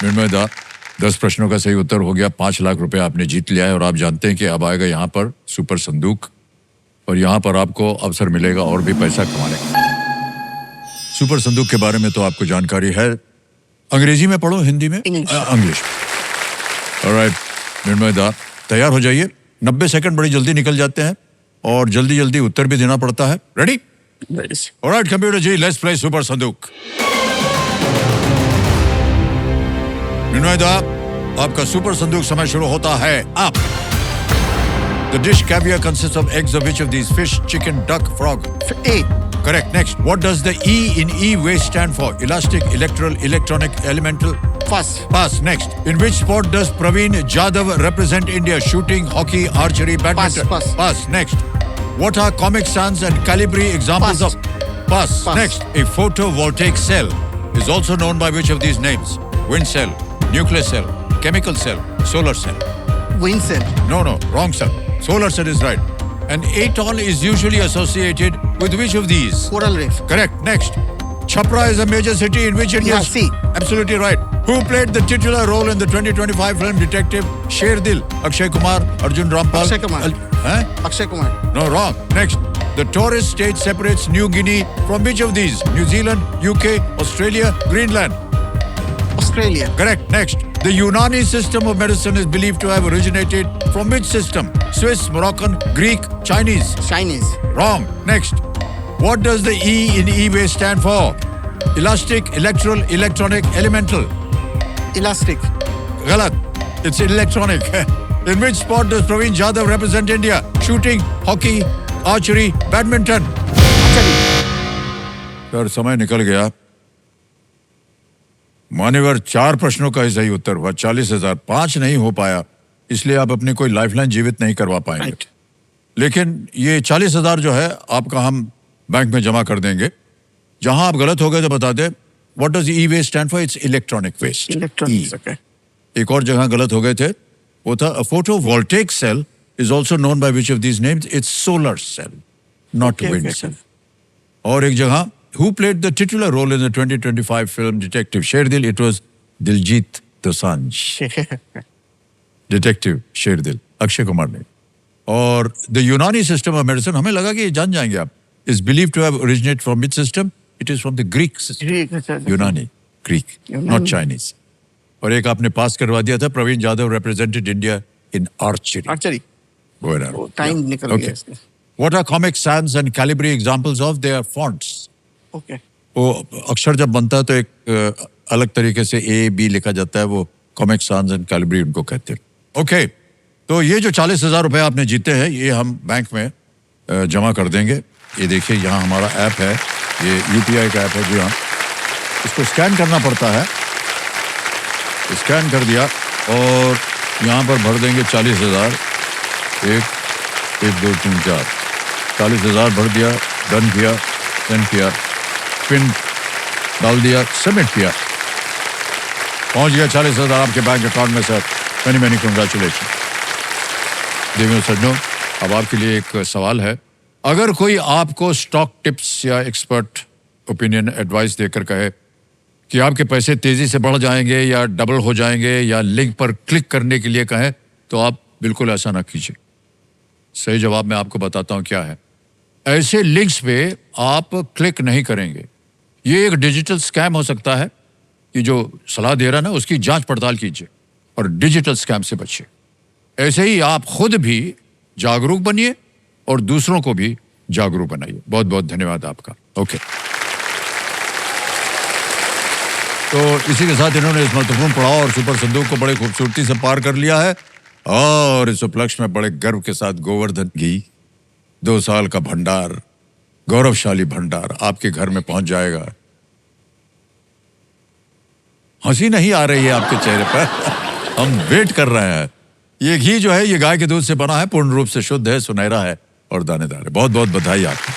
निर्मय दा, 10 प्रश्नों का सही उत्तर हो गया, 5 लाख रुपए आपने जीत लिया है और आप जानते हैं कि अब आएगा यहाँ पर सुपर संदूक और यहाँ पर आपको अवसर मिलेगा और भी पैसा कमाने का। सुपर संदूक के बारे में तो आपको जानकारी है, अंग्रेजी में पढ़ो, हिंदी में, इंग्लिश। ऑलराइट निर्मय दा, तैयार हो जाइए। 90 सेकंड बड़ी जल्दी निकल जाते हैं और जल्दी जल्दी उत्तर भी देना पड़ता है। Ready? Alright computer ji, let's play super संदूक। निर्मय दा, आपका सुपर संदूक समय शुरू होता है अब। The dish caviar consists of eggs of which of these: fish, chicken, duck, frog? A. Correct. Next, what does the E in e-waste stand for? Elastic, electoral, electronic, elemental? Pass. Pass. Next, in which sport does Praveen Jadhav represent India? Shooting, hockey, archery, badminton? Pass. Pass. Next, what are Comic Sans and Calibri examples Pass. of? Pass. Pass. Next, a photovoltaic cell is also known by which of these names? Wind cell, nuclear cell, chemical cell, solar cell? Wind cell. No, wrong cell. Solar cell is right. An atoll is usually associated with which of these? Coral reef. Correct. Next, Chhapra is a major city in which India? Yeah, C. Absolutely right. Who played the titular role in the 2025 film Detective Sher Dil? Akshay Kumar, Arjun Rampal? Akshay Kumar. Huh? Akshay Kumar. No, wrong. Next, the Torres Strait separates New Guinea from which of these? New Zealand, UK, Australia, Greenland? Australia. Correct. Next, the Unani system of medicine is believed to have originated from which system? Swiss, Moroccan, Greek, Chinese? Chinese. Wrong. Next, what does the E in e-waste stand for? Elastic, electoral, electronic, elemental? Elastic. Galat. It's electronic. In which sport does Praveen Jadhav represent India? Shooting, hockey, archery, badminton? Sir समय निकल गया। मान्यवर, 4 प्रश्नों का ही सही उत्तर हुआ, 40,000। 5 नहीं हो पाया, इसलिए आप अपनी कोई लाइफलाइन जीवित नहीं करवा पाएंगे। लेकिन ये 40,000 जो है आपका हम बैंक में जमा कर देंगे। जहां आप गलत हो गए तो बता दें। What does e waste stand for? It's electronic waste. Electronic. एक और जगह गलत हो गए थे, वो था a photovoltaic cell is also known by which of these names? It's solar cell, not wind cell. और एक जगह, who played the titular role in the 2025 film Detective Sher Dil? It was Diljit Dosanjh. Detective Sher Dil, Akshay Kumar ने। और the Unani system of medicine, हमें लगा कि ये जान जाएंगे आप, is believed to have originated from which system? It is from the Greek system. Unani, Greek, not Chinese. और एक आपने पास करवा दिया था, Praveen Jadhav represented India in archery. Archery. Time निकल गया इसका। What are Comic Sans and Calibri examples of? They are fonts. Okay. वो अक्षर जब बनता है तो एक अलग तरीके से A, B लिखा जाता है, वो Comic Sans and Calibri उनको कहते हैं। ओके, तो ये जो 40,000 रुपए आपने जीते हैं, ये हम बैंक में जमा कर देंगे। ये देखिए, यहाँ हमारा ऐप है, ये UPI का ऐप है जी। हाँ, इसको स्कैन करना पड़ता है। स्कैन कर दिया और यहाँ पर भर देंगे 40,000। 1 2 3 4 40,000 भर दिया, डन किया, सेंड किया, पिन डाल दिया, सबमिट किया, पहुंच गया 40,000 आपके बैंक अकाउंट में। Sir many congratulation. देवियों सज्जनों, अब आपके लिए एक सवाल है। अगर कोई आपको स्टॉक टिप्स या एक्सपर्ट ओपिनियन एडवाइस देकर कहे कि आपके पैसे तेजी से बढ़ जाएंगे या डबल हो जाएंगे या लिंक पर क्लिक करने के लिए कहें, तो आप बिल्कुल ऐसा ना कीजिए। सही जवाब मैं आपको बताता हूं क्या है। ऐसे लिंक्स पे आप क्लिक नहीं करेंगे। ये एक डिजिटल स्कैम हो सकता है। ये जो सलाह दे रहा है ना, उसकी जांच पड़ताल कीजिए और डिजिटल स्कैम से बचिए। ऐसे ही आप खुद भी जागरूक बनिए और दूसरों को भी जागरूक बनाइए। बहुत बहुत धन्यवाद आपका। ओके, तो इसी के साथ इन्होंने इस महत्वपूर्ण पड़ाव और सुपर संदूक को बड़े खूबसूरती से पार कर लिया है और इस उपलक्ष्य में बड़े गर्व के साथ गोवर्धन घी 2 साल का भंडार, गौरवशाली भंडार आपके घर में पहुंच जाएगा। हंसी नहीं आ रही है आपके चेहरे पर, हम वेट कर रहे हैं। ये घी जो है, ये गाय के दूध से बना है, पूर्ण रूप से शुद्ध है, सुनहरा है और दानेदार है। बहुत बहुत बधाई आपको।